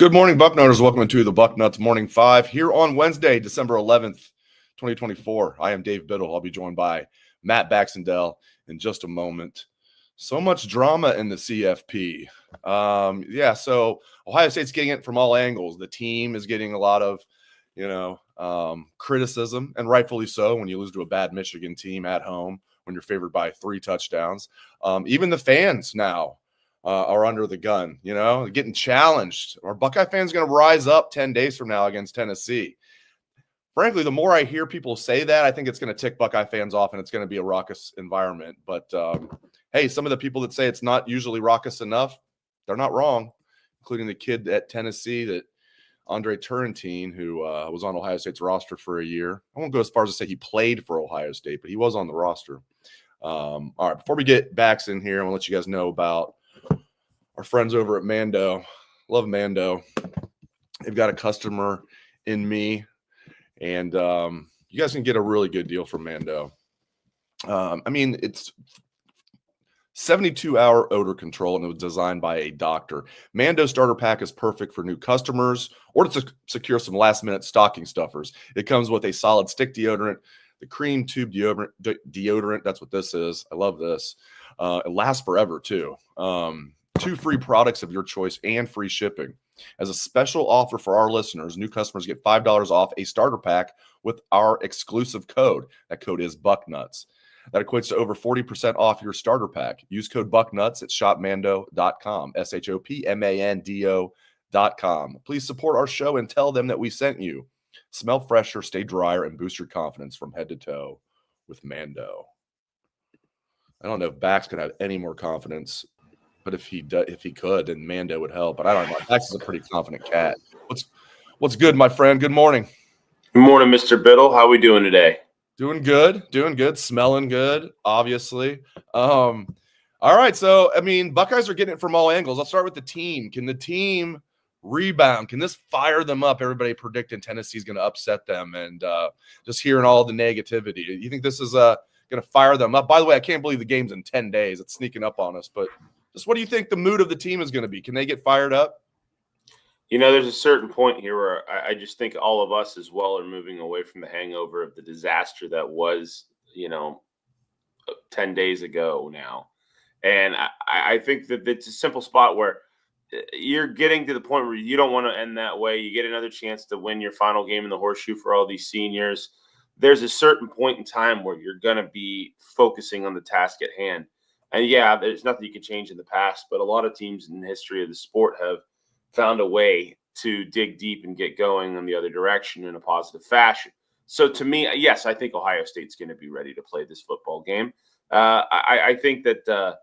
Good morning, Bucknutters. Welcome to the Bucknuts Morning 5 here on Wednesday, December 11th, 2024. I am Dave Biddle. I'll be joined by Matt Baxendell in just a moment. So much drama in the CFP. So Ohio State's getting it from all angles. The team is getting a lot of, criticism, and rightfully so when you lose to a bad Michigan team at home, when you're favored by 3 touchdowns. Even the fans now are under the gun, getting challenged. Are Buckeye fans going to rise up 10 days from now against Tennessee? Frankly, the more I hear people say that, I think it's going to tick Buckeye fans off and it's going to be a raucous environment. But, hey, some of the people that say it's not usually raucous enough, they're not wrong, including the kid at Tennessee, that Andre Turrentine, who was on Ohio State's roster for a year. I won't go as far as to say he played for Ohio State, but he was on the roster. All right, before we get Bax in here, I want to let you guys know about our friends over at Mando. Love Mando. They've got a customer in me, and you guys can get a really good deal from Mando. It's 72-hour odor control, and it was designed by a doctor. Mando Starter Pack is perfect for new customers or to secure some last-minute stocking stuffers. It comes with a solid stick deodorant, the cream tube deodorant. That's what this is. I love this. It lasts forever, too. 2 free products of your choice and free shipping. As a special offer for our listeners, new customers get $5 off a starter pack with our exclusive code. That code is Bucknuts. That equates to over 40% off your starter pack. Use code Bucknuts at shopmando.com, shopmando.com. Please support our show and tell them that we sent you. Smell fresher, stay drier, and boost your confidence from head to toe with Mando. I don't know if Bax could have any more confidence, but if he could, then Mando would help. But I don't know. Bax is a pretty confident cat. What's good, my friend? Good morning. Good morning, Mr. Biddle. How are we doing today? Doing good, smelling good, obviously. All right, so, Buckeyes are getting it from all angles. I'll start with the team. Can the team rebound? Can this fire them up? Everybody predicting Tennessee's going to upset them, and just hearing all the negativity. You think this is going to fire them up? By the way, I can't believe the game's in 10 days. It's sneaking up on us, but just what do you think the mood of the team is going to be? Can they get fired up? There's a certain point here where I just think all of us as well are moving away from the hangover of the disaster that was, 10 days ago now. And I think that it's a simple spot where you're getting to the point where you don't want to end that way. You get another chance to win your final game in the horseshoe for all these seniors. There's a certain point in time where you're going to be focusing on the task at hand. And yeah, there's nothing you can change in the past, but a lot of teams in the history of the sport have found a way to dig deep and get going in the other direction in a positive fashion. So to me, yes, I think Ohio State's going to be ready to play this football game. I think that,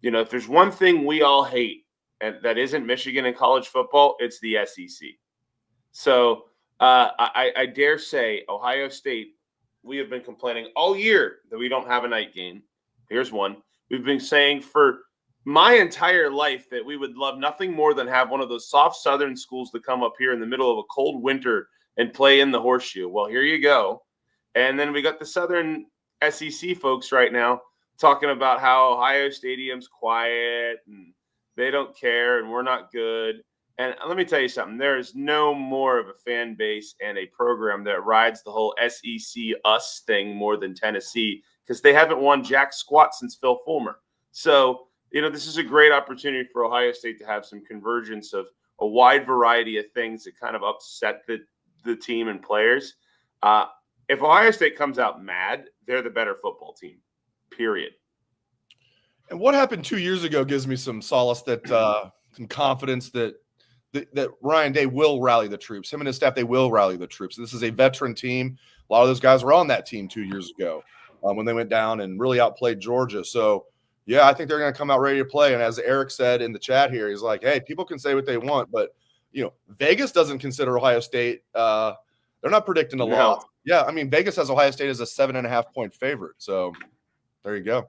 if there's one thing we all hate and that isn't Michigan in college football, it's the SEC. So I dare say Ohio State, we have been complaining all year that we don't have a night game. Here's one. We've been saying for my entire life that we would love nothing more than have one of those soft southern schools to come up here in the middle of a cold winter and play in the horseshoe. Well, here you go. And then we got the southern SEC folks right now talking about how Ohio Stadium's quiet and they don't care and we're not good. And let me tell you something. There is no more of a fan base and a program that rides the whole SEC us thing more than Tennessee, because they haven't won jack squat since Phil Fulmer. So, this is a great opportunity for Ohio State to have some convergence of a wide variety of things that kind of upset the team and players. If Ohio State comes out mad, they're the better football team, period. And what happened 2 years ago gives me some solace, that some confidence that Ryan Day will rally the troops. Him and his staff, they will rally the troops. This is a veteran team. A lot of those guys were on that team 2 years ago when they went down and really outplayed Georgia. So, yeah, I think they're going to come out ready to play. And as Eric said in the chat here, he's like, hey, people can say what they want, but, Vegas doesn't consider Ohio State. They're not predicting a loss. Yeah, Vegas has Ohio State as a 7.5-point favorite. So there you go.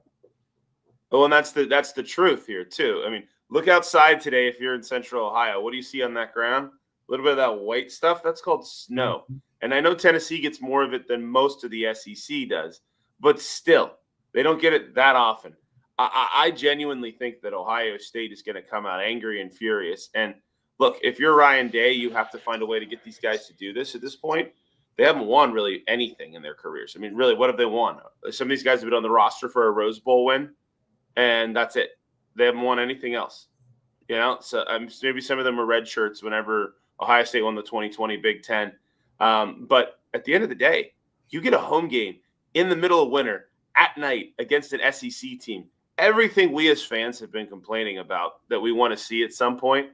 Well, and that's the truth here, too. Look outside today if you're in Central Ohio. What do you see on that ground? A little bit of that white stuff. That's called snow. And I know Tennessee gets more of it than most of the SEC does, but still, they don't get it that often. I genuinely think that Ohio State is going to come out angry and furious. And look, if you're Ryan Day, you have to find a way to get these guys to do this at this point. They haven't won really anything in their careers. I mean, really, what have they won? Some of these guys have been on the roster for a Rose Bowl win, and that's it. They haven't won anything else. So maybe some of them are red shirts whenever Ohio State won the 2020 Big Ten. But at the end of the day, you get a home game in the middle of winter at night against an SEC team. Everything we as fans have been complaining about that we want to see at some point.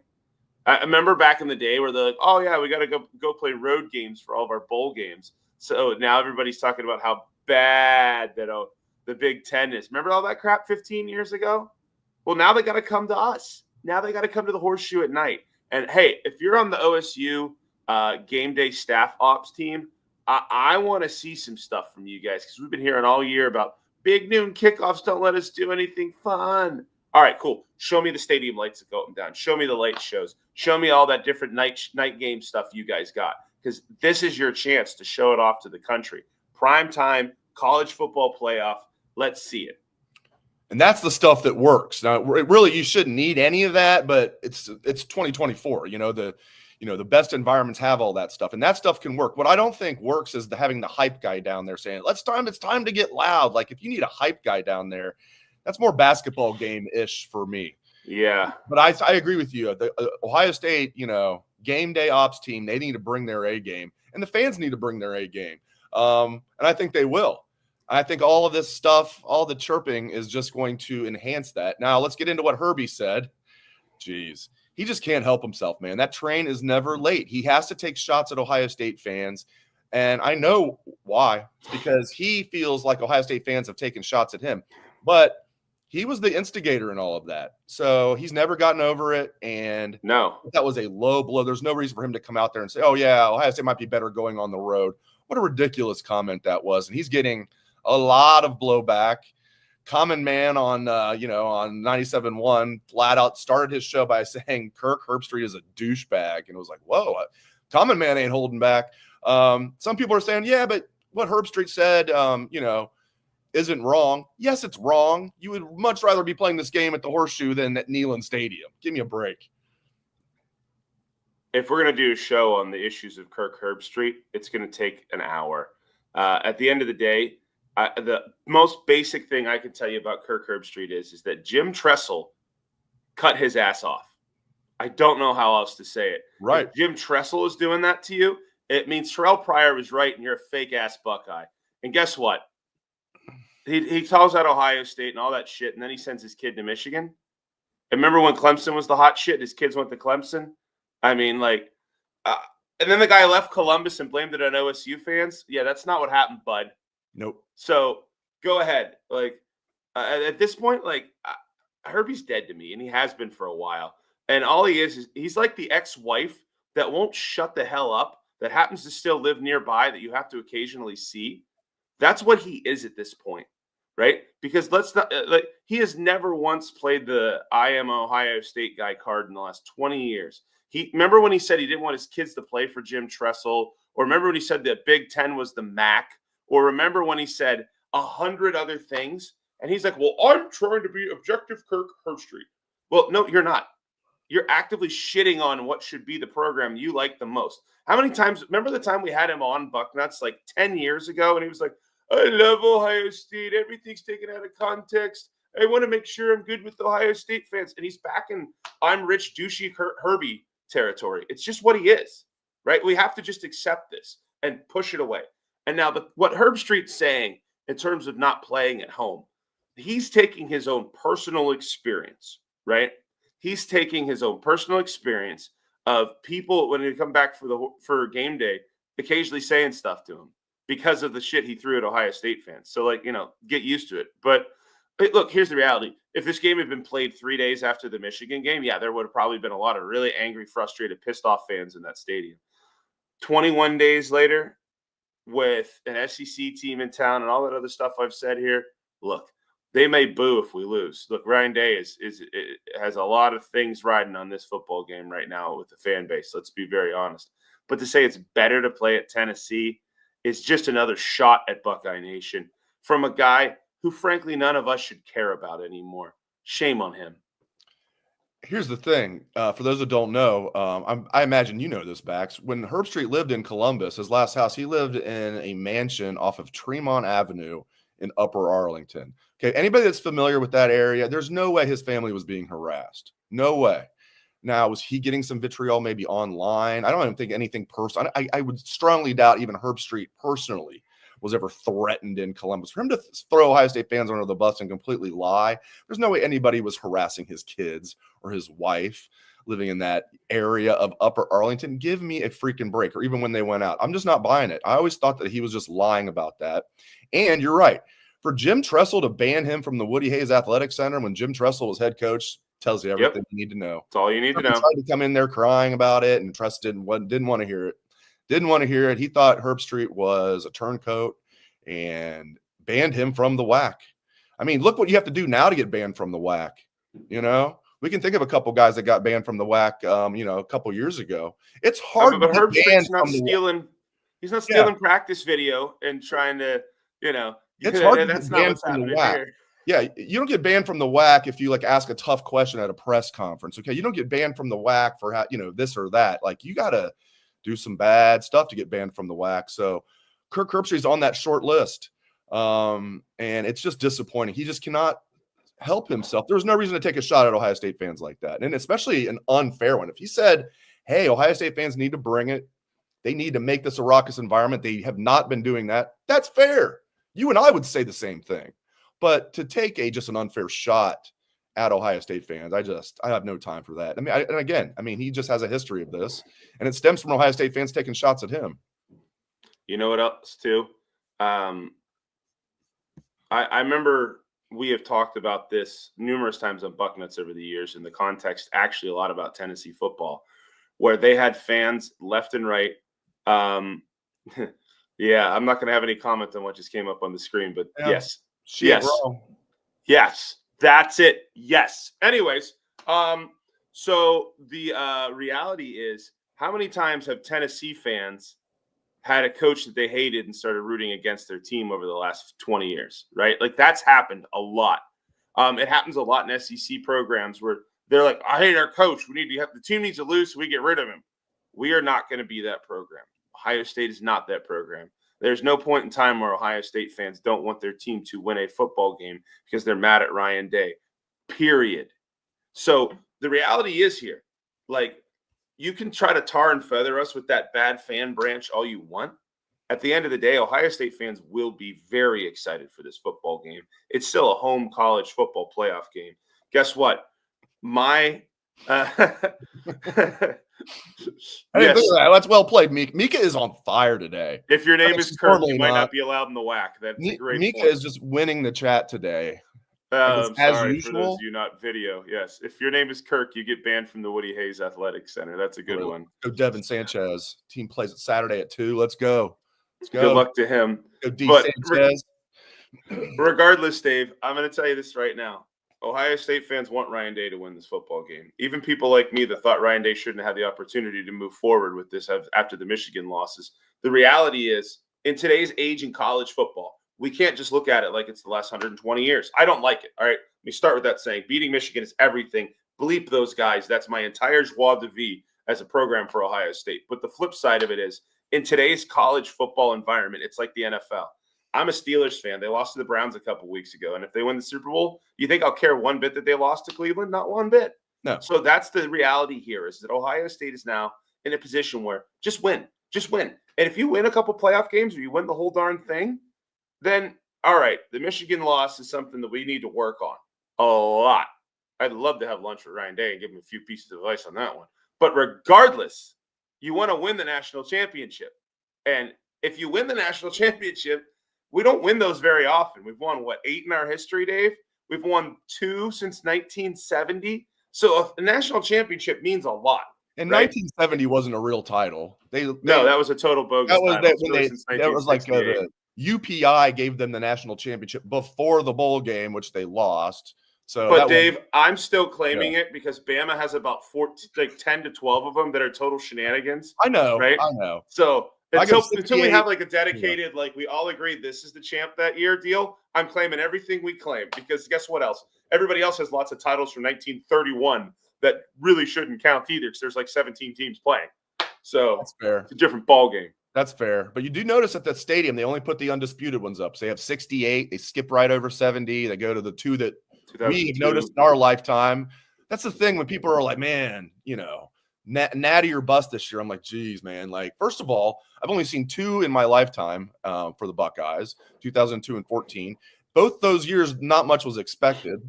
I remember back in the day where they're like, oh, yeah, we got to go play road games for all of our bowl games. So now everybody's talking about how bad that the Big Ten is. Remember all that crap 15 years ago? Well, now they got to come to us. Now they got to come to the Horseshoe at night. And, hey, if you're on the OSU game day staff ops team, I want to see some stuff from you guys because we've been hearing all year about big noon kickoffs don't let us do anything fun. All right, cool. Show me the stadium lights that go up and down. Show me the light shows. Show me all that different night game stuff you guys got because this is your chance to show it off to the country. Prime time, college football playoff. Let's see it. And that's the stuff that works. Now, really, you shouldn't need any of that, but it's 2024. The best environments have all that stuff, and that stuff can work. What I don't think works is having the hype guy down there saying, it's time to get loud. Like, if you need a hype guy down there, that's more basketball game-ish for me. Yeah. But I agree with you. The Ohio State, game day ops team, they need to bring their A game, and the fans need to bring their A game. And I think they will. I think all of this stuff, all the chirping is just going to enhance that. Now, let's get into what Herbie said. Jeez. He just can't help himself, man. That train is never late. He has to take shots at Ohio State fans, and I know why. It's because he feels like Ohio State fans have taken shots at him. But he was the instigator in all of that. So he's never gotten over it, and no, that was a low blow. There's no reason for him to come out there and say, oh, yeah, Ohio State might be better going on the road. What a ridiculous comment that was. And he's getting a lot of blowback. Common Man on 97.1 flat out started his show by saying Kirk Herbstreit is a douchebag. And it was like, whoa, Common Man ain't holding back. Some people are saying, yeah, but what Herbstreit said, isn't wrong. Yes, it's wrong. You would much rather be playing this game at the Horseshoe than at Neyland Stadium. Give me a break. If we're going to do a show on the issues of Kirk Herbstreit, it's going to take an hour. At the end of the day, the most basic thing I can tell you about Kirk Herbstreit is that Jim Tressel cut his ass off. I don't know how else to say it. Right. If Jim Tressel is doing that to you, it means Terrell Pryor was right and you're a fake-ass Buckeye. And guess what? He calls out Ohio State and all that shit, and then he sends his kid to Michigan. And remember when Clemson was the hot shit? His kids went to Clemson? I mean, and then the guy left Columbus and blamed it on OSU fans? Yeah, that's not what happened, bud. Nope. So go ahead. At this point, Herbie's dead to me, and he has been for a while. And all he is he's like the ex-wife that won't shut the hell up, that happens to still live nearby, that you have to occasionally see. That's what he is at this point, right? Because let's not he has never once played the I am Ohio State guy card in the last 20 years. Remember when he said he didn't want his kids to play for Jim Tressel, or remember when he said that Big Ten was the MAC, or remember when he said 100 other things, and he's like, well, I'm trying to be objective Kirk Herbstreit. Well, no, you're not. You're actively shitting on what should be the program you like the most. How many times, remember the time we had him on Bucknuts 10 years ago, and he was like, I love Ohio State. Everything's taken out of context. I want to make sure I'm good with the Ohio State fans. And he's back in I'm rich, douchey Herbie territory. It's just what he is, right? We have to just accept this and push it away. And now what Herbstreit's saying in terms of not playing at home, he's taking his own personal experience, right? He's taking his own personal experience of people when they come back for game day, occasionally saying stuff to him because of the shit he threw at Ohio State fans. So, get used to it. But look, here's the reality. If this game had been played 3 days after the Michigan game, yeah, there would have probably been a lot of really angry, frustrated, pissed off fans in that stadium. 21 days later, with an SEC team in town and all that other stuff I've said here, look, they may boo if we lose. Look, Ryan Day has a lot of things riding on this football game right now with the fan base. Let's be very honest. But to say it's better to play at Tennessee is just another shot at Buckeye Nation from a guy who, frankly, none of us should care about anymore. Shame on him. Here's the thing. For those that don't know, I imagine you know this, Bax. When Herbstreit lived in Columbus, his last house, he lived in a mansion off of Tremont Avenue in Upper Arlington. Okay, anybody that's familiar with that area, there's no way his family was being harassed. No way. Now, was he getting some vitriol maybe online? I don't even think anything personal. I would strongly doubt even Herbstreit personally was ever threatened in Columbus. For him to throw Ohio State fans under the bus and completely lie, there's no way anybody was harassing his kids or his wife living in that area of Upper Arlington. Give me a freaking break. Or even when they went out, I'm just not buying it. I always thought that he was just lying about that. And you're right. For Jim Tressel to ban him from the Woody Hayes Athletic Center when Jim Tressel was head coach tells you everything you need to know. That's all you need to know. He tried to come in there crying about it, and Tressel didn't want to hear it. Didn't want to hear it. He thought Herbstreit was a turncoat and banned him from the WAC. I mean, look what you have to do now to get banned from the WAC. You know, we can think of a couple guys that got banned from the WAC, a couple years ago. It's hard. But Herbstreit's not stealing. He's not stealing practice video and trying to, It's hard. That's not what's happening here. Yeah, you don't get banned from the WAC if you ask a tough question at a press conference. Okay, you don't get banned from the WAC for this or that. You got to do some bad stuff to get banned from the WAC. So Kirk Herbstreit's on that short list, and it's just disappointing. He just cannot help himself. There's no reason to take a shot at Ohio State fans like that, and especially an unfair one. If he said, "Hey, Ohio State fans need to bring it. They need to make this a raucous environment. They have not been doing that." That's fair. You and I would say the same thing. But to take just an unfair shot at Ohio State fans, I have no time for that. I mean, he just has a history of this, and it stems from Ohio State fans taking shots at him. You know what else too? I remember we have talked about this numerous times on Bucknuts over the years in the context, actually a lot about Tennessee football, where they had fans left and right. Yeah, I'm not going to have any comment on what just came up on the screen, but yes. Yes, that's it. Yes. Anyways, so the reality is, how many times have Tennessee fans had a coach that they hated and started rooting against their team over the last 20 years, right? That's happened a lot. It happens a lot in SEC programs where they're like, I hate our coach. The team needs to lose, so we get rid of him. We are not going to be that program. Ohio State is not that program. There's no point in time where Ohio State fans don't want their team to win a football game because they're mad at Ryan Day, period. So the reality is here, you can try to tar and feather us with that bad fan branch all you want. At the end of the day, Ohio State fans will be very excited for this football game. It's still a home college football playoff game. Guess what? That's well played, Mika. Mika is on fire today. If your name is Kirk, you might not be allowed in the WAC. That's a great Mika point. is just winning the chat today. As usual. For those of you not video. Yes. If your name is Kirk, you get banned from the Woody Hayes Athletic Center. That's a good one. Go Devin Sanchez. Team plays it Saturday at 2. Let's go. Good luck to him. Go D. Sanchez. Regardless, Dave, I'm going to tell you this right now. Ohio State fans want Ryan Day to win this football game. Even people like me that thought Ryan Day shouldn't have had the opportunity to move forward with this after the Michigan losses. The reality is, in today's age in college football, we can't just look at it like it's the last 120 years. I don't like it. All right. Let me start with that saying. Beating Michigan is everything. Bleep those guys. That's my entire joie de vivre as a program for Ohio State. But the flip side of it is, in today's college football environment, it's like the NFL. I'm a Steelers fan. They lost to the Browns a couple weeks ago. And if they win the Super Bowl, you think I'll care one bit that they lost to Cleveland? Not one bit. No. So that's the reality here, is that Ohio State is now in a position where just win. Just win. And if you win a couple playoff games or you win the whole darn thing, then, all right, the Michigan loss is something that we need to work on a lot. I'd love to have lunch with Ryan Day and give him a few pieces of advice on that one. But regardless, you want to win the national championship. And if you win the national championship, we don't win those very often. We've won, 8 in our history, Dave? We've won 2 since 1970. So a national championship means a lot. And 1970 wasn't a real title. No, that was a total bogus title. That was like the UPI gave them the national championship before the bowl game, which they lost. So, Dave, I'm still claiming it because Bama has about 10 to 12 of them that are total shenanigans. I know, right? I know. So until we have a dedicated, we all agree this is the champ that year deal, I'm claiming everything we claim, because guess what else? Everybody else has lots of titles from 1931 that really shouldn't count either because there's like 17 teams playing. So That's fair. It's a different ball game. That's fair. But you do notice at that stadium, they only put the undisputed ones up. So they have 68. They skip right over 70. They go to the 2 that we have noticed in our lifetime. That's the thing when people are like, man, natty or bust this year. I'm like, geez, man. Like, first of all, I've only seen 2 in my lifetime for the Buckeyes, 2002 and 14. Both those years, not much was expected.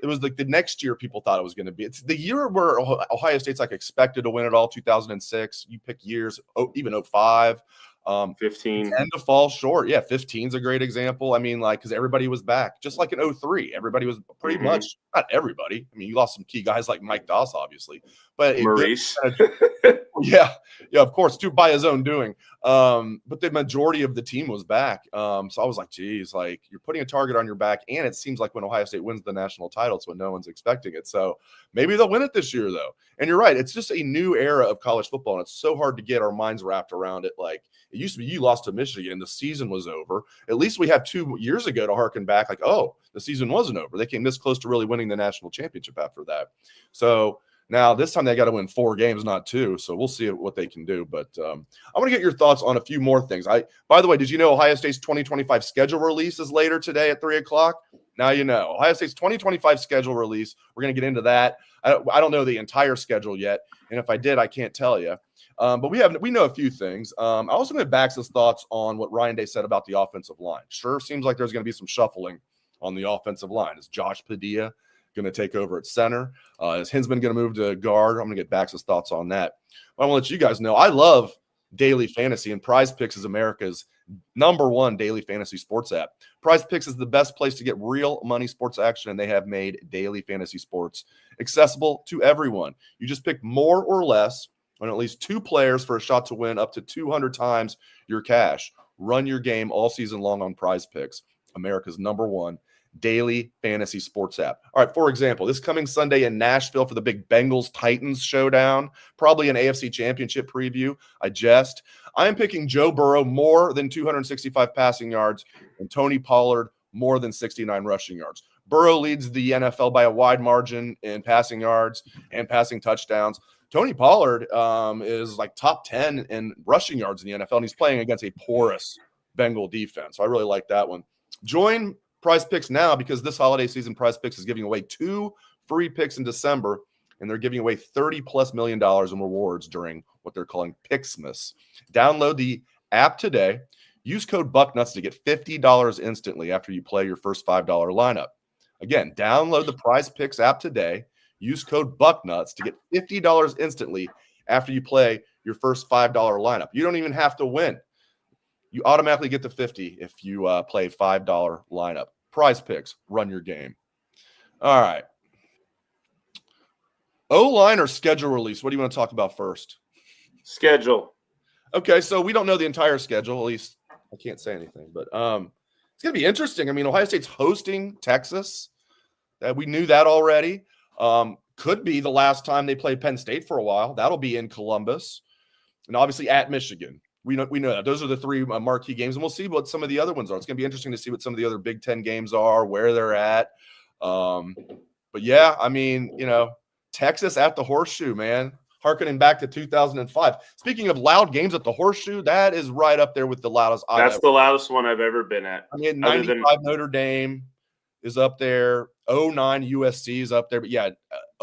It was like the next year people thought it was going to be. It's the year where Ohio State's like expected to win it all, 2006. You pick years, even 05. 15 tend to fall short. Yeah, 15 is a great example. I mean, like, because everybody was back, just like in 03. Everybody was pretty much, not everybody. I mean, you lost some key guys like Mike Doss, obviously, but Maurice. yeah, of course, too, by his own doing. But the majority of the team was back. So I was like, geez, like, you're putting a target on your back, and it seems like when Ohio State wins the national title, it's when no one's expecting it. So maybe they'll win it this year, though. And you're right, it's just a new era of college football, and it's so hard to get our minds wrapped around it. Like, it used to be you lost to Michigan, the season was over. At least we have 2 years ago to harken back, like, oh, the season wasn't over. They came this close to really winning the national championship after that. So now this time they got to win 4 games, not 2. So we'll see what they can do. But I want to get your thoughts on a few more things. By the way, did you know Ohio State's 2025 schedule release is later today at 3:00? Now you know. Ohio State's 2025 schedule release. We're going to get into that. I don't know the entire schedule yet, and if I did, I can't tell you. But we know a few things. I also want to Bax's thoughts on what Ryan Day said about the offensive line. Sure seems like there's going to be some shuffling on the offensive line. Is Josh Padilla going to take over at center? Is Hinsman going to move to guard? I'm going to get Bax's thoughts on that. But I want to let you guys know I love daily fantasy, and Prize Picks is America's #1 daily fantasy sports app. Prize Picks is the best place to get real money sports action, and they have made daily fantasy sports accessible to everyone. You just pick more or less on at least 2 players for a shot to win up to 200 times your cash. Run your game all season long on Prize Picks, America's #1 daily fantasy sports app. All right, for example, this coming Sunday in Nashville for the big Bengals-Titans showdown, probably an AFC championship preview. I am picking Joe Burrow more than 265 passing yards and Tony Pollard more than 69 rushing yards. Burrow leads the NFL by a wide margin in passing yards and passing touchdowns. Tony Pollard is like top 10 in rushing yards in the NFL, and he's playing against a porous Bengal defense. So I really like that one. Join Prize Picks now because this holiday season, Prize Picks is giving away 2 free picks in December, and they're giving away $30+ million in rewards during what they're calling Picksmas. Download the app today. Use code Bucknuts to get $50 instantly after you play your first $5 lineup. Again, download the Prize Picks app today. Use code Bucknuts to get $50 instantly after you play your first $5 lineup. You don't even have to win. You automatically get the $50 if you play $5 lineup. Prize Picks, run your game. All right. O-line or schedule release? What do you want to talk about first? Schedule. Okay, so we don't know the entire schedule. At least I can't say anything, but it's going to be interesting. I mean, Ohio State's hosting Texas. We knew that already. Could be the last time they play Penn State for a while. That'll be in Columbus, and obviously at Michigan. We know that those are the 3 marquee games, and we'll see what some of the other ones are. It's going to be interesting to see what some of the other Big Ten games are, where they're at. But yeah, I mean, Texas at the Horseshoe, man. Harkening back to 2005. Speaking of loud games at the Horseshoe, that is right up there with the loudest. That's the loudest one I've ever been at. I mean, 95 Notre Dame is up there. 09 USC is up there. But yeah,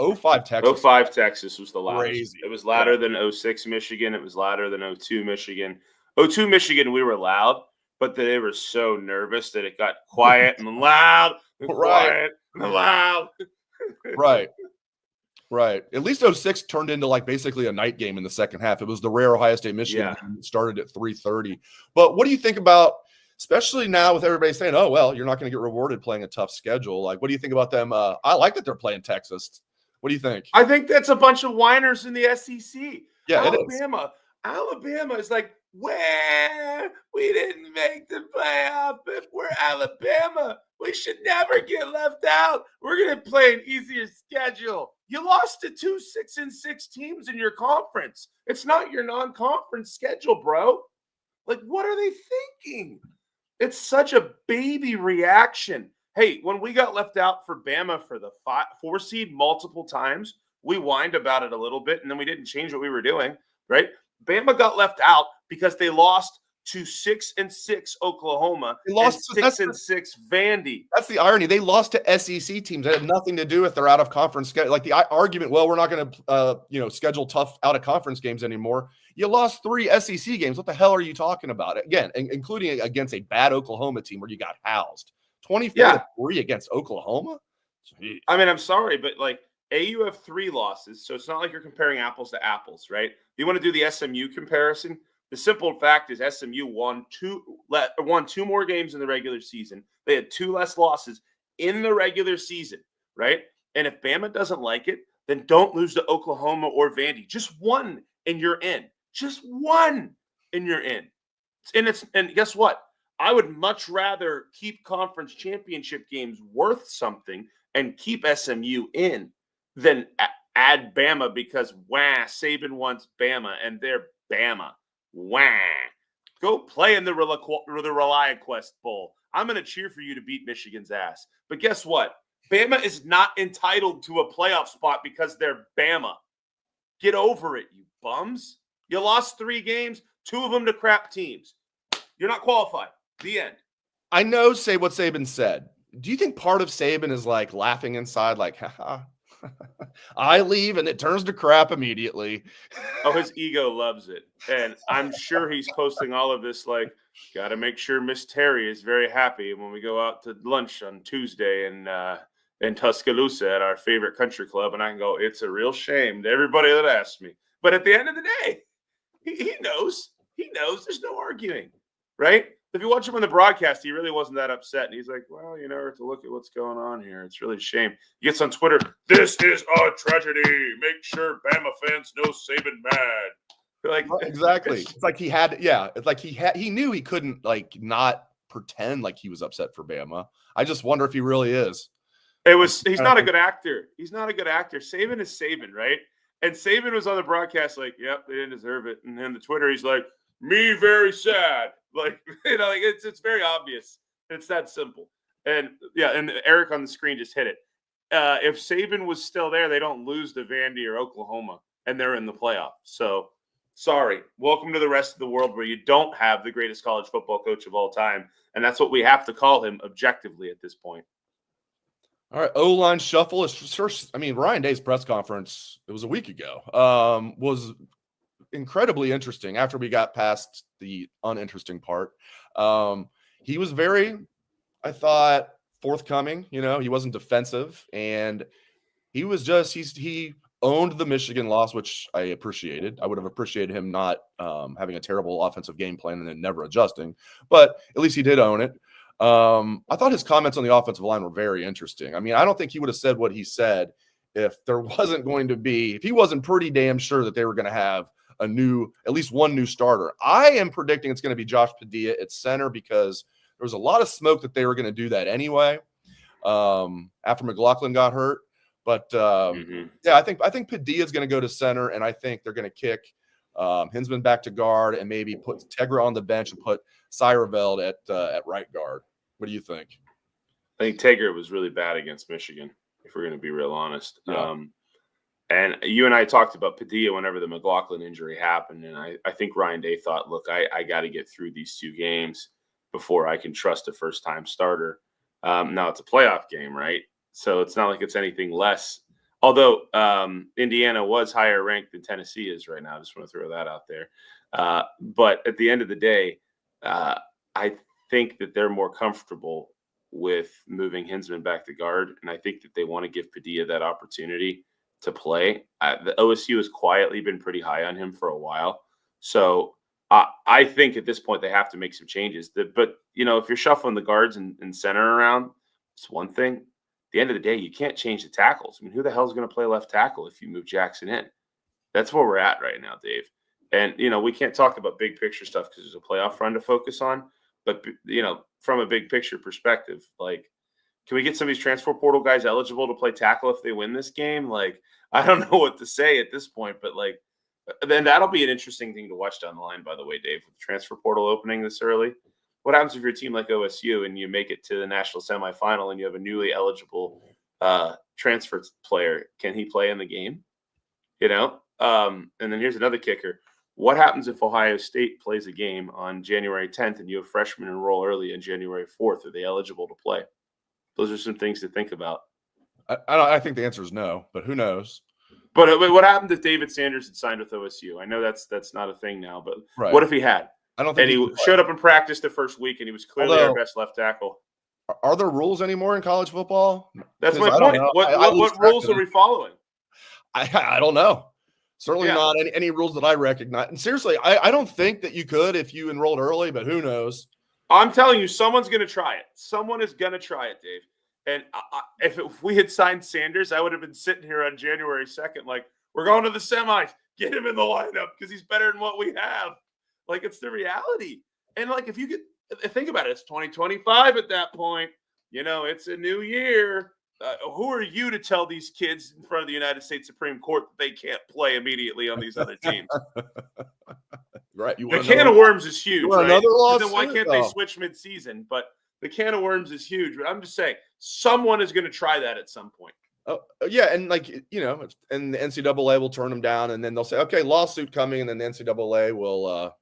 05 Texas. 05 Texas was the loudest. Crazy. It was louder than 06 Michigan. It was louder than 02 Michigan. 02 Michigan, we were loud, but they were so nervous that it got quiet and loud and quiet and loud. Right. At least 06 turned into like basically a night game in the second half. It was the rare Ohio State Michigan game that started at 3:30. But what do you think about, especially now with everybody saying, oh, well, you're not going to get rewarded playing a tough schedule. Like, what do you think about them? I like that they're playing Texas. What do you think? I think that's a bunch of whiners in the SEC. Yeah, Alabama is like, where we didn't make the playoff, but we're Alabama. We should never get left out. We're going to play an easier schedule. You lost to 2 6-6 teams in your conference. It's not your non-conference schedule, bro. Like, what are they thinking? It's such a baby reaction. Hey, when we got left out for Bama for the 4 seed multiple times, we whined about it a little bit, and then we didn't change what we were doing, right? Bama got left out because they lost to 6-6 Oklahoma They lost and 6-6 Vandy. That's the irony. They lost to SEC teams. It had nothing to do with their out of conference schedule. Like the argument, well, we're not going to, schedule tough out of conference games anymore. You lost 3 SEC games. What the hell are you talking about? Again, including against a bad Oklahoma team where you got housed. 24-3 against Oklahoma. Jeez. I mean, I'm sorry, but like AU have 3 losses, so it's not like you're comparing apples to apples, right? You want to do the SMU comparison? The simple fact is SMU won 2 more games in the regular season. They had 2 less losses in the regular season, right? And if Bama doesn't like it, then don't lose to Oklahoma or Vandy. Just 1 and you're in. Just 1 and you're in. And guess what? I would much rather keep conference championship games worth something and keep SMU in than add Bama because, Saban wants Bama and they're Bama. Go play in the ReliaQuest Bowl. I'm going to cheer for you to beat Michigan's ass. But guess what? Bama is not entitled to a playoff spot because they're Bama. Get over it, you bums. You lost 3 games, 2 of them to crap teams. You're not qualified. The end. I know say what Saban said. Do you think part of Saban is like laughing inside, like, haha, I leave and it turns to crap immediately? Oh, his ego loves it. And I'm sure he's posting all of this like, got to make sure Miss Terry is very happy when we go out to lunch on Tuesday in Tuscaloosa at our favorite country club. And I can go, it's a real shame to everybody that asked me. But at the end of the day, he knows. He knows. There's no arguing, right? If you watch him on the broadcast, he really wasn't that upset. And he's like, well, to look at what's going on here. It's really a shame. He gets on Twitter, this is a tragedy. Make sure Bama fans know Saban mad. Like, exactly. It's like he knew he couldn't not pretend like he was upset for Bama. I just wonder if he really is. He's not a good actor. He's not a good actor. Saban is Saban, right? And Saban was on the broadcast like, yep, they didn't deserve it. And then the Twitter, he's like, me very sad. Like, it's very obvious. It's that simple. And and Eric on the screen just hit it. If Saban was still there, they don't lose to Vandy or Oklahoma, and they're in the playoff. So, sorry. Welcome to the rest of the world where you don't have the greatest college football coach of all time, and that's what we have to call him objectively at this point. All right, O-line shuffle is first. I mean, Ryan Day's press conference, it was a week ago, was incredibly interesting after we got past the uninteresting part. He was very, I thought, forthcoming. He wasn't defensive, and he was he owned the Michigan loss, which I appreciated. I would have appreciated him not having a terrible offensive game plan and then never adjusting, but at least he did own it. I thought his comments on the offensive line were very interesting. I mean, I don't think he would have said what he said if he wasn't pretty damn sure that they were going to have at least one new starter. I am predicting it's going to be Josh Padilla at center because there was a lot of smoke that they were going to do that anyway after McLaughlin got hurt. But I think Padilla is going to go to center, and I think they're going to kick Hinsman back to guard and maybe put Tegra on the bench and put Seierveld at right guard. What do you think? I think Tegra was really bad against Michigan, if we're going to be real honest. Yeah. And you and I talked about Padilla whenever the McLaughlin injury happened, and I think Ryan Day thought, look, I got to get through these 2 games before I can trust a first-time starter. Now it's a playoff game, right? So it's not like it's anything less. Although Indiana was higher ranked than Tennessee is right now. I just want to throw that out there. But at the end of the day, I think that they're more comfortable with moving Hinsman back to guard, and I think that they want to give Padilla that opportunity to play. The OSU has quietly been pretty high on him for a while. So I think at this point they have to make some changes. But if you're shuffling the guards and center around, it's one thing. At the end of the day, you can't change the tackles. I mean, who the hell is going to play left tackle if you move Jackson in? That's where we're at right now, Dave. And, we can't talk about big picture stuff because there's a playoff run to focus on. But, from a big picture perspective, can we get some of these transfer portal guys eligible to play tackle if they win this game? I don't know what to say at this point, but then that'll be an interesting thing to watch down the line, by the way, Dave, with the transfer portal opening this early. What happens if you're a team like OSU and you make it to the national semifinal and you have a newly eligible transfer player? Can he play in the game? And then here's another kicker. What happens if Ohio State plays a game on January 10th and you have freshmen enroll early on January 4th? Are they eligible to play? Those are some things to think about. I think the answer is no, but who knows? But what happened if David Sanders had signed with OSU? I know that's not a thing now, but what if he had? I don't think he showed up in practice the first week, and he was clearly our best left tackle. Are there rules anymore in college football? That's my point. What rules are we following? I don't know. Certainly not any rules that I recognize. And seriously, I don't think that you could if you enrolled early, but who knows? I'm telling you, someone's going to try it. Someone is going to try it, Dave. And if we had signed Sanders, I would have been sitting here on January 2nd like, we're going to the semis. Get him in the lineup because he's better than what we have. Like, it's the reality. And, like, if you could think about it, it's 2025 at that point. It's a new year. Who are you to tell these kids in front of the United States Supreme Court that they can't play immediately on these other teams? Right. The can of worms is huge, right? Another lawsuit? Then why can't they switch mid-season? But the can of worms is huge. But I'm just saying, someone is going to try that at some point. Oh, yeah, and and the NCAA will turn them down, and then they'll say, okay, lawsuit coming, and then the NCAA will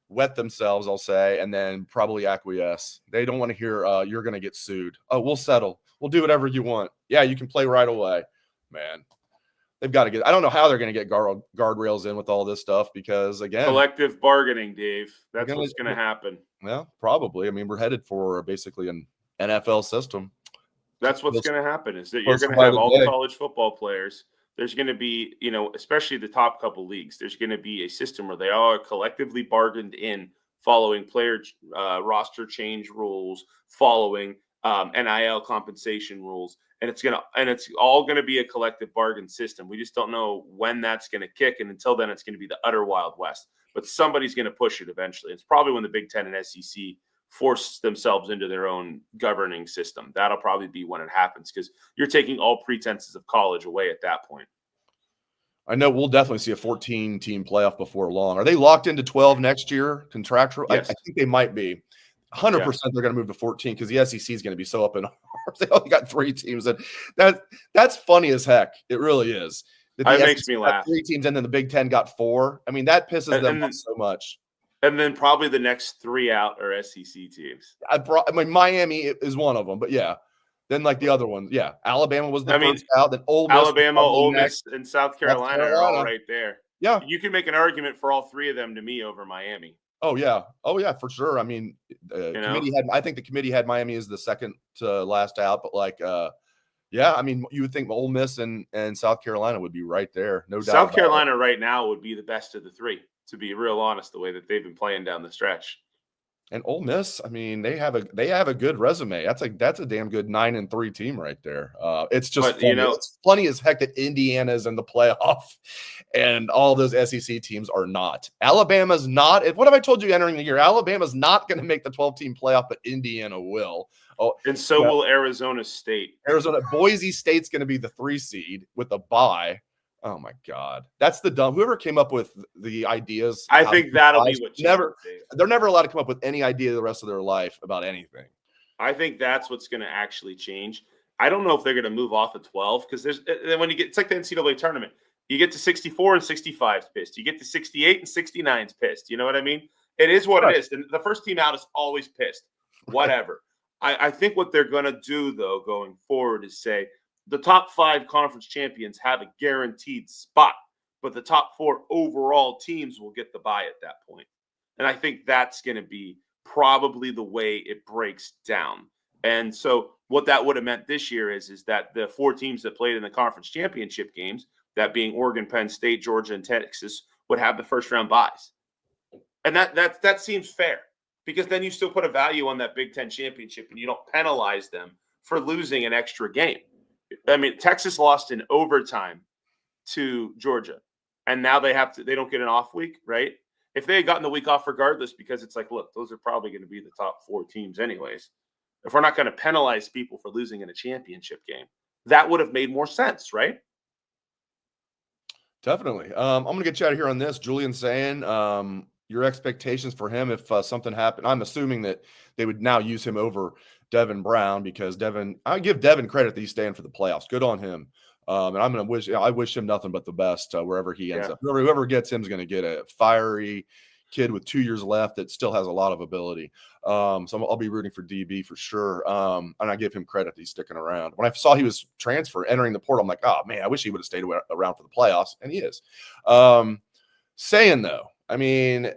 wet themselves, I'll say, and then probably acquiesce. They don't want to hear you're going to get sued. Oh, we'll settle. We'll do whatever you want. Yeah, you can play right away. Man, they've got to get – I don't know how they're going to get guardrails in with all this stuff because, again – collective bargaining, Dave. That's what's going to happen. Well, probably. I mean, we're headed for basically an NFL system. That's what's going to happen is that you're going to have all the college football players. There's going to be, especially the top couple leagues, there's going to be a system where they all are collectively bargained in following player roster change rules, following NIL compensation rules. And it's all going to be a collective bargain system. We just don't know when that's going to kick. And until then, it's going to be the utter Wild West. But somebody's going to push it eventually. It's probably when the Big Ten and SEC force themselves into their own governing system. That'll probably be when it happens because you're taking all pretenses of college away at that point. I know we'll definitely see a 14-team playoff before long. Are they locked into 12 next year contractual? Yes. I think they might be. 100% they're going to move to 14 because the SEC is going to be so up in arms. They only got 3 teams. And that's funny as heck. It really is. It makes me laugh. 3 teams and then the Big Ten got 4. I mean, that pisses them off so much. And then probably the next 3 out are SEC teams. Miami is one of them, but yeah. Then like the other ones, yeah. Alabama was the first out. Then Ole Miss, Alabama, Ole Miss, and South Carolina are all right there. Yeah, you can make an argument for all 3 of them to me over Miami. Oh yeah, for sure. I mean, I think the committee had Miami as the second to last out, but yeah, I mean, you would think Ole Miss and South Carolina would be right there, no doubt. South Carolina right now would be the best of the 3. To be real honest, the way that they've been playing down the stretch. And Ole Miss, I mean, they have a good resume. That's a damn good 9-3 team right there. It's just funny. It's funny as heck that Indiana's in the playoff and all those SEC teams are not. Alabama's not. What have I told you entering the year? Alabama's not going to make the 12-team playoff, but Indiana will. Oh, and so will Arizona State. Boise State's going to be the 3 seed with a bye. Oh my God, that's the dumb. Whoever came up with the ideas, I think that'll be what they're never allowed to come up with any idea the rest of their life about anything. I think that's what's going to actually change. I don't know if they're going to move off of 12 because it's like the NCAA tournament. You get to 64 and 65's pissed. You get to 68 and 69's pissed. You know what I mean? It is what it is. The first team out is always pissed. Whatever. I think what they're going to do though going forward is say, the top 5 conference champions have a guaranteed spot, but the top 4 overall teams will get the bye at that point. And I think that's going to be probably the way it breaks down. And so what that would have meant this year is that the 4 teams that played in the conference championship games, that being Oregon, Penn State, Georgia, and Texas, would have the first round byes. And that seems fair because then you still put a value on that Big Ten championship and you don't penalize them for losing an extra game. I mean, Texas lost in overtime to Georgia, and now they don't get an off week, right? If they had gotten the week off regardless, because it's like, look, those are probably going to be the top 4 teams anyways. If we're not going to penalize people for losing in a championship game, that would have made more sense, right? Definitely. I'm going to get you out of here on this. Julian saying your expectations for him if something happened. I'm assuming that they would now use him over Devin Brown because I give Devin credit that he's staying for the playoffs. Good on him. And I wish him nothing but the best wherever he ends up. Whoever gets him is going to get a fiery kid with 2 years left that still has a lot of ability. So I'll be rooting for DB for sure. And I give him credit that he's sticking around. When I saw he was entering the portal, I'm like, oh man, I wish he would have stayed around for the playoffs, and he is. Saying though, I mean,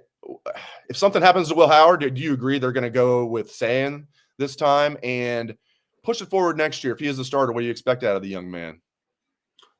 if something happens to Will Howard, do you agree they're going to go with Saying this time and push it forward next year? If he is the starter, what do you expect out of the young man?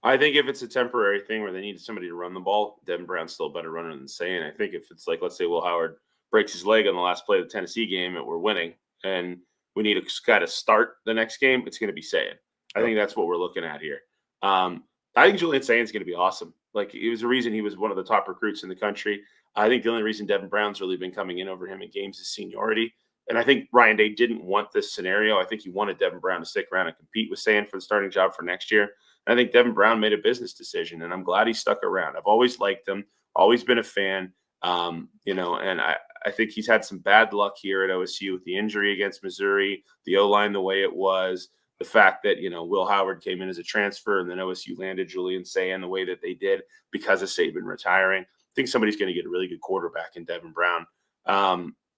I think if it's a temporary thing where they need somebody to run the ball, Devin Brown's still a better runner than Saying. I think if it's like, let's say Will Howard breaks his leg on the last play of the Tennessee game and we're winning and we need to kind of start the next game, it's going to be Saying. I think that's what we're looking at here. I think Julian Saying's going to be awesome. Like, it was the reason he was one of the top recruits in the country. I think the only reason Devin Brown's really been coming in over him in games is seniority. And I think Ryan Day didn't want this scenario. I think he wanted Devin Brown to stick around and compete with Saying for the starting job for next year. And I think Devin Brown made a business decision, and I'm glad he stuck around. I've always liked him, always been a fan, and I think he's had some bad luck here at OSU with the injury against Missouri, the O-line the way it was, the fact that, Will Howard came in as a transfer and then OSU landed Julian Saying the way that they did because of Saban retiring. I think somebody's going to get a really good quarterback in Devin Brown.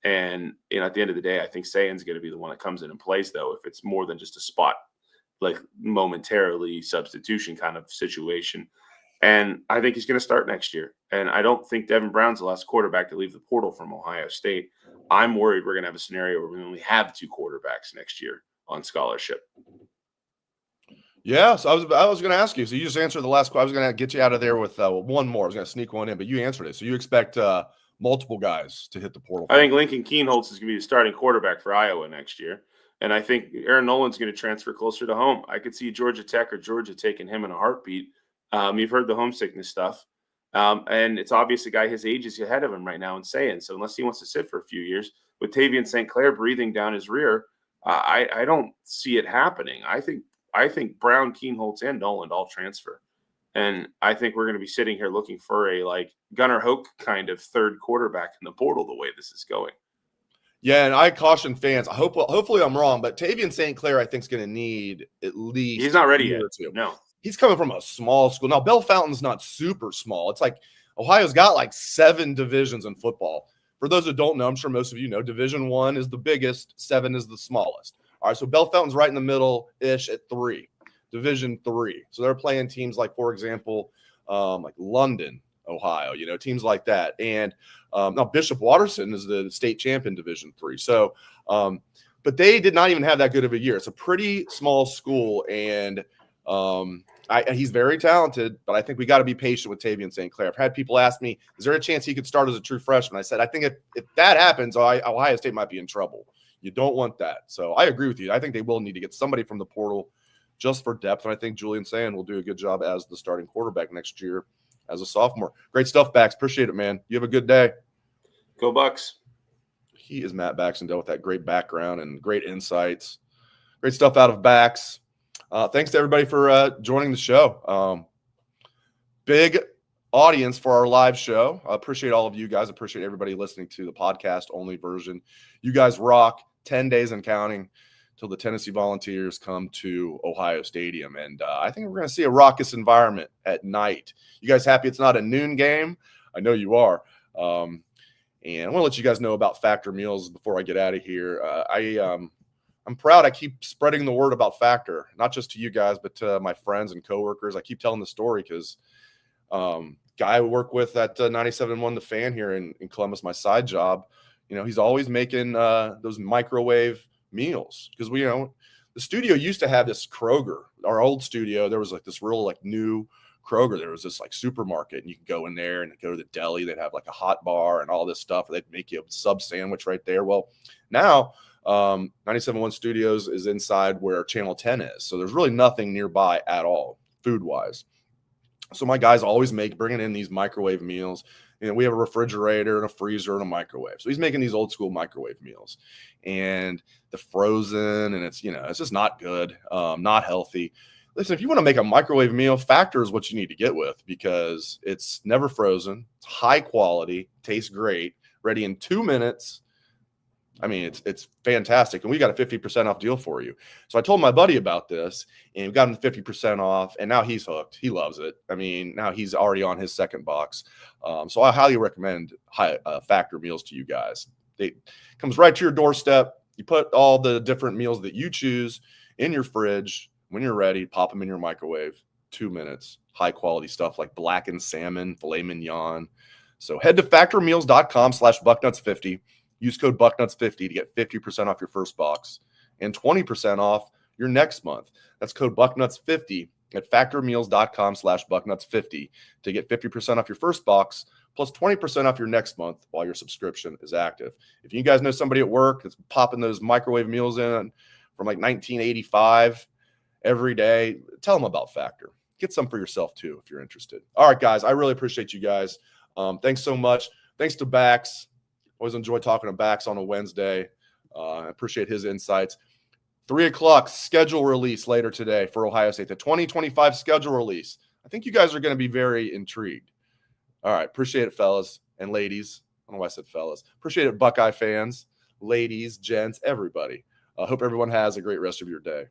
And at the end of the day, I think Saying's going to be the one that comes in and plays, though, if it's more than just a spot, like momentarily substitution kind of situation. And I think he's going to start next year. And I don't think Devin Brown's the last quarterback to leave the portal from Ohio State. I'm worried we're going to have a scenario where we only have 2 quarterbacks next year on scholarship. Yeah, so I was going to ask you. So you just answered the last question. I was going to get you out of there with one more. I was going to sneak one in, but you answered it. So you expect multiple guys to hit the portal? I think Lincoln Kienholz is going to be the starting quarterback for Iowa next year. And I think Aaron Nolan's going to transfer closer to home. I could see Georgia Tech or Georgia taking him in a heartbeat. You've heard the homesickness stuff. And it's obvious a guy his age is ahead of him right now in Saying. So unless he wants to sit for a few years, with Tavian St. Clair breathing down his rear, I don't see it happening. I think Brown, Kienholz, and Noland all transfer. And I think we're going to be sitting here looking for a Gunnar Hoke kind of third quarterback in the portal the way this is going. Yeah, and I caution fans. Hopefully I'm wrong, but Tavian St. Clair I think is going to need at least. He's not ready yet. No, he's coming from a small school. Now Bell Fountain's not super small. It's like Ohio's got 7 divisions in football. For those that don't know, I'm sure most of you know, Division I is the biggest, 7 is the smallest. All right, so Bell Fountain's right in the middle-ish at 3. Division III. So they're playing teams like, for example, like London, Ohio, teams like that. And now Bishop Watterson is the state champ in Division III. So, but they did not even have that good of a year. It's a pretty small school, and he's very talented, but I think we got to be patient with Tavian St. Clair. I've had people ask me, is there a chance he could start as a true freshman? I said, I think if that happens, Ohio State might be in trouble. You don't want that. So I agree with you. I think they will need to get somebody from the portal just for depth. And I think Julian Saying will do a good job as the starting quarterback next year as a sophomore. Great stuff, Bax. Appreciate it, man. You have a good day. Go Bucks. He is Matt Baxendell with that great background and great insights. Great stuff out of Bax. Thanks to everybody for joining the show. Big audience for our live show. I appreciate all of you guys. Appreciate everybody listening to the podcast-only version. You guys rock. 10 days and counting till the Tennessee Volunteers come to Ohio Stadium. And I think we're going to see a raucous environment at night. You guys happy it's not a noon game? I know you are. And I want to let you guys know about Factor Meals before I get out of here. I'm proud I keep spreading the word about Factor, not just to you guys, but to my friends and coworkers. I keep telling the story because guy I work with at 97.1 The Fan here in Columbus, my side job, he's always making those microwave meals because the studio used to have this Kroger. Our old studio, there was this real new Kroger. There was this supermarket, and you could go in there and go to the deli. They'd have a hot bar and all this stuff. They'd make you a sub sandwich right there. Well, now 97.1 Studios is inside where Channel 10 is, so there's really nothing nearby at all food wise. So my guys always bringing in these microwave meals. We have a refrigerator and a freezer and a microwave. So he's making these old school microwave meals, and the frozen, and it's just not good, not healthy. Listen, if you want to make a microwave meal, Factor is what you need to get with because it's never frozen, it's high quality, tastes great, ready in 2 minutes. I mean, it's fantastic. And we got a 50% off deal for you. So I told my buddy about this and we got him 50% off. And now he's hooked. He loves it. I mean, now he's already on his second box. So I highly recommend Factor meals to you guys. It comes right to your doorstep. You put all the different meals that you choose in your fridge. When you're ready, pop them in your microwave. 2 minutes. High quality stuff like blackened salmon, filet mignon. So head to factormeals.com/bucknuts50. Use code Bucknuts50 to get 50% off your first box and 20% off your next month. That's code Bucknuts50 at factormeals.com/Bucknuts50 to get 50% off your first box plus 20% off your next month while your subscription is active. If you guys know somebody at work that's popping those microwave meals in from like 1985 every day, tell them about Factor. Get some for yourself too if you're interested. All right, guys, I really appreciate you guys. Thanks so much. Thanks to Bax. Always enjoy talking to Bax on a Wednesday. I appreciate his insights. 3 o'clock schedule release later today for Ohio State, the 2025 schedule release. I think you guys are going to be very intrigued. All right. Appreciate it, fellas and ladies. I don't know why I said fellas. Appreciate it, Buckeye fans, ladies, gents, everybody. I hope everyone has a great rest of your day.